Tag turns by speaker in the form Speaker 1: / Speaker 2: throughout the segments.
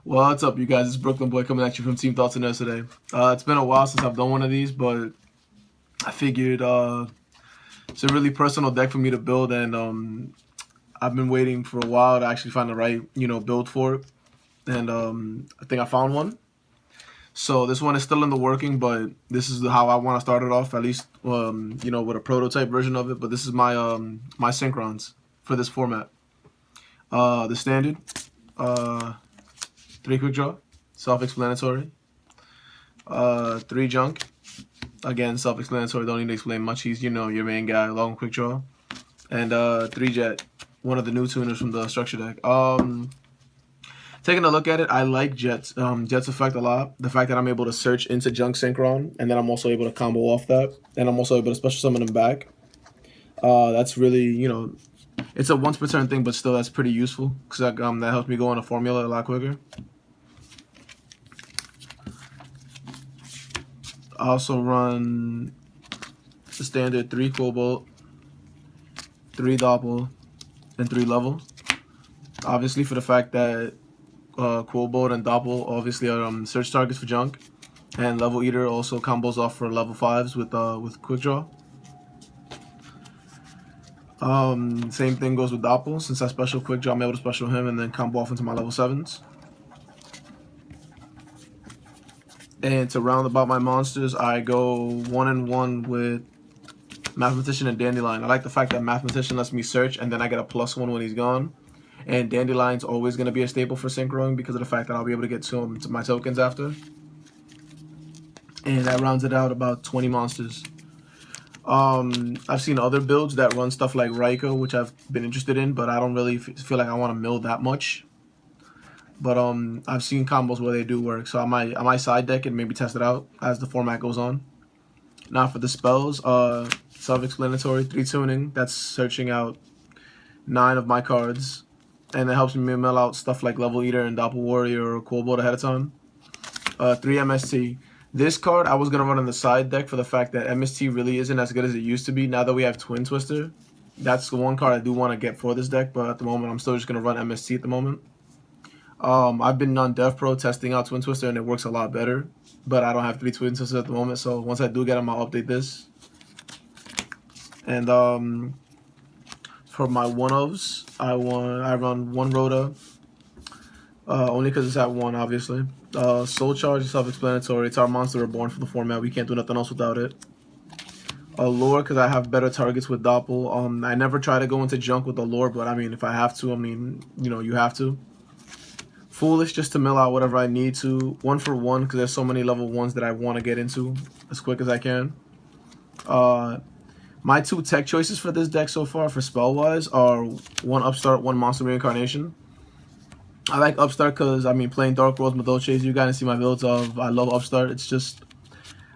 Speaker 1: What's up, you guys? It's BrooklynBoy coming at you from Team Thoughts and Nerds today. It's been a while since I've done one of these, but I figured it's a really personal deck for me to build, and I've been waiting for a while to actually find the right, build for it. And I think I found one. So this one is still in the working, but this is how I want to start it off, at least, with a prototype version of it. But this is my Synchrons for this format. The standard. 3 quick draw, self-explanatory. 3 junk, again self-explanatory. Don't need to explain much. He's your main guy. Long quick draw, and 3 jet, one of the new tuners from the structure deck. Taking a look at it, I like Jet's effect a lot. The fact that I'm able to search into junk Synchron, and then I'm also able to combo off that, and I'm also able to special summon him back. That's really it's a once per turn thing, but still that's pretty useful because that helps me go on a formula a lot quicker. I also run the standard 3 Cobalt, 3 Doppel, and 3 Level. Obviously, for the fact that Cobalt and Doppel obviously are search targets for junk, and Level Eater also combos off for level 5s with Quick Draw. Same thing goes with Doppel. Since I special Quick Draw, I'm able to special him and then combo off into my level 7s. And to round about my monsters, I go 1-1 with Mathematician and Dandelion. I like the fact that Mathematician lets me search, and then I get a +1 when he's gone. And Dandelion's always going to be a staple for Synchron because of the fact that I'll be able to get to my tokens after. And that rounds it out about 20 monsters. I've seen other builds that run stuff like Raiko, which I've been interested in, but I don't really feel like I want to mill that much. But I've seen combos where they do work, so I might side deck and maybe test it out as the format goes on. Now for the spells, self-explanatory, 3 tuning. That's searching out 9 of my cards, and it helps me mill out stuff like Level Eater and Doppel Warrior or Cobalt ahead of time. 3 MST. This card I was gonna run on the side deck for the fact that MST really isn't as good as it used to be. Now that we have Twin Twister, that's the one card I do want to get for this deck, but at the moment I'm still just gonna run MST at the moment. I've been on Dev Pro testing out Twin Twister and it works a lot better, but I don't have 3 Twin Twisters at the moment, so once I do get them, I'll update this. And for my one-ofs, I run 1 Rhoda, only because it's at 1, obviously. Soul Charge is self-explanatory. It's our monster reborn for the format. We can't do nothing else without it. Lore, because I have better targets with Doppel. I never try to go into junk with the lore, but I mean, if I have to, you have to. Foolish, just to mill out whatever I need to. 1 for 1, because there's so many level 1s that I want to get into as quick as I can. My 2 tech choices for this deck so far for spell-wise are 1 Upstart, 1 Monster Reincarnation. I like Upstart because, playing Dark Worlds, Madolches, you guys see my builds of, I love Upstart. It's just,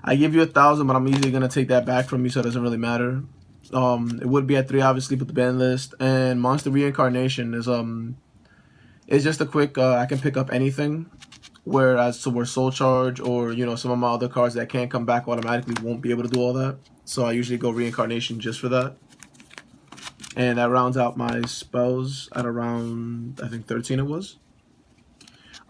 Speaker 1: I give you 1,000, but I'm easily going to take that back from you, so it doesn't really matter. It would be at 3, obviously, with the ban list. And Monster Reincarnation is, it's just a quick, I can pick up anything, whereas Soul Charge or, some of my other cards that can't come back automatically won't be able to do all that. So I usually go Reincarnation just for that. And that rounds out my spells at around, I think 13 it was.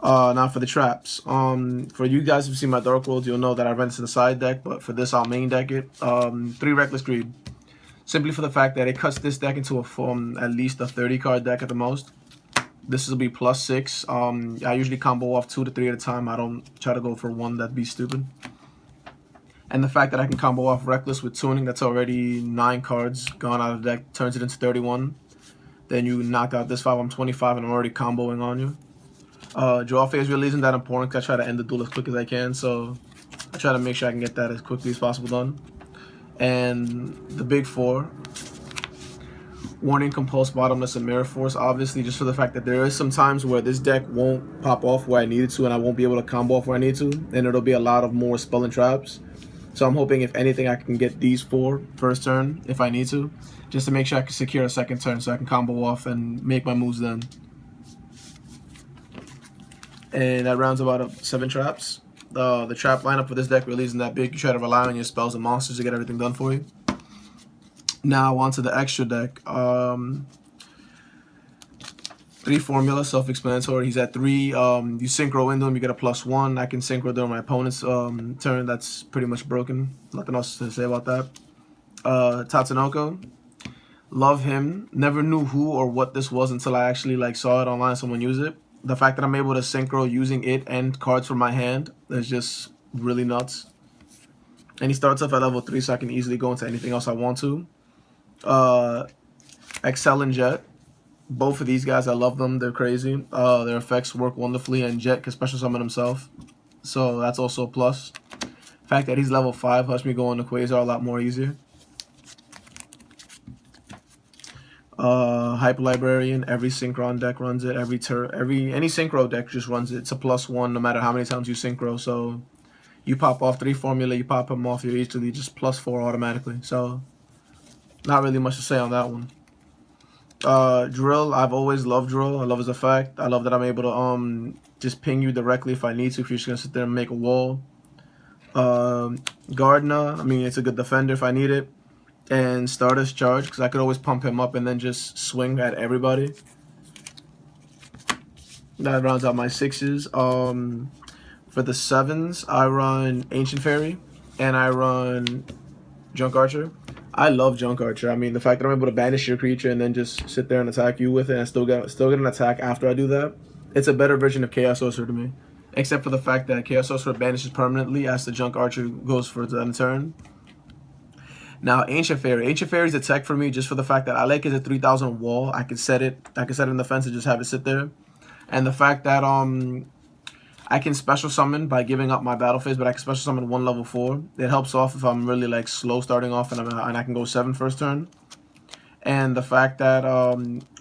Speaker 1: Now for the traps. For you guys who've seen my Dark Worlds, you'll know that I ran into the side deck, but for this I'll main deck it. 3 Reckless Greed. Simply for the fact that it cuts this deck into at least a 30 card deck at the most. This will be +6. I usually combo off 2 to 3 at a time. I don't try to go for 1. That'd be stupid. And the fact that I can combo off Reckless with tuning, that's already 9 cards gone out of the deck, turns it into 31. Then you knock out this 5, I'm 25, and I'm already comboing on you. Draw phase really isn't that important because I try to end the duel as quick as I can, so I try to make sure I can get that as quickly as possible done. And the big 4. Warning, Compulse, Bottomless, and Mirror Force, obviously, just for the fact that there is some times where this deck won't pop off where I need it to, and I won't be able to combo off where I need to, and it'll be a lot of more spell and traps. So I'm hoping, if anything, I can get these 4 first turn if I need to, just to make sure I can secure a second turn so I can combo off and make my moves then. And that rounds about 7 traps. The trap lineup for this deck really isn't that big. You try to rely on your spells and monsters to get everything done for you. Now onto the extra deck. 3 formula, self-explanatory. He's at 3. You synchro into him, you get a +1. I can synchro during my opponent's turn. That's pretty much broken. Nothing else to say about that. Tatsunoko. Love him. Never knew who or what this was until I actually saw it online, someone use it. The fact that I'm able to synchro using it and cards from my hand is just really nuts. And he starts off at level 3, so I can easily go into anything else I want to. Excel and Jet. Both of these guys, I love them. They're crazy. Their effects work wonderfully, and Jet can special summon himself. So that's also a plus. The fact that he's level 5 helps me go into Quasar a lot more easier. Hyper Librarian, every Synchron deck runs it. Any Synchro deck just runs it. It's a +1 no matter how many times you Synchro. So you pop off 3 formula, you pop him off, you're easily just +4 automatically. So not really much to say on that one. Drill, I've always loved Drill. I love his effect. I love that I'm able to just ping you directly if I need to, if you're just gonna sit there and make a wall. Gardner, I mean, it's a good defender if I need it. And Stardust Charge, because I could always pump him up and then just swing at everybody. That rounds out my 6s. For the 7s, I run Ancient Fairy and I run Junk Archer. I love Junk Archer. I mean, the fact that I'm able to banish your creature and then just sit there and attack you with it and still get an attack after I do that, it's a better version of Chaos Sorcerer to me. Except for the fact that Chaos Sorcerer banishes permanently as the Junk Archer goes for the end turn. Now, Ancient Fairy. Ancient Fairy is a tech for me just for the fact that I like it as a 3,000 wall. I can set it in the fence and just have it sit there. And the fact that I can special summon by giving up my battle phase, but I can special summon 1 level 4. It helps off if I'm really slow starting off and I can go 7 first turn. And the fact that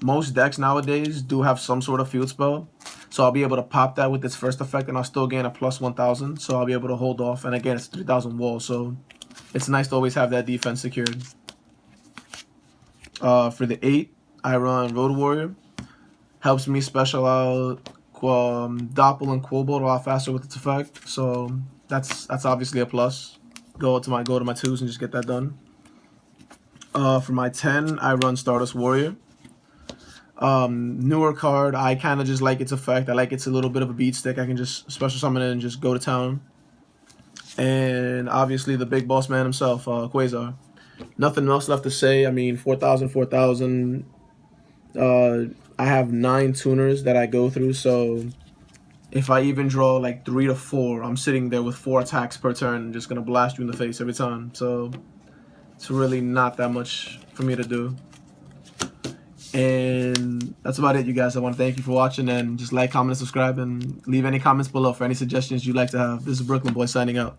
Speaker 1: most decks nowadays do have some sort of field spell. So I'll be able to pop that with its first effect and I'll still gain a +1000. So I'll be able to hold off. And again, it's 3,000 wall. So it's nice to always have that defense secured. For the 8, I run Road Warrior. Helps me special out Doppel and Quobolt a lot faster with its effect. So that's obviously a plus. Go to my 2s and just get that done. For my 10, I run Stardust Warrior. Newer card. I kind of just like its effect. I like it's a little bit of a beat stick. I can just special summon it and just go to town. And obviously the big boss man himself, Quasar. Nothing else left to say. I mean, 4,000, 4,000. I have 9 tuners that I go through, so if I even draw 3 to 4, I'm sitting there with 4 attacks per turn and just gonna blast you in the face every time. So it's really not that much for me to do. And that's about it, you guys. I want to thank you for watching, and just like, comment, and subscribe, and leave any comments below for any suggestions you'd like to have. This is BrooklynBoy signing out.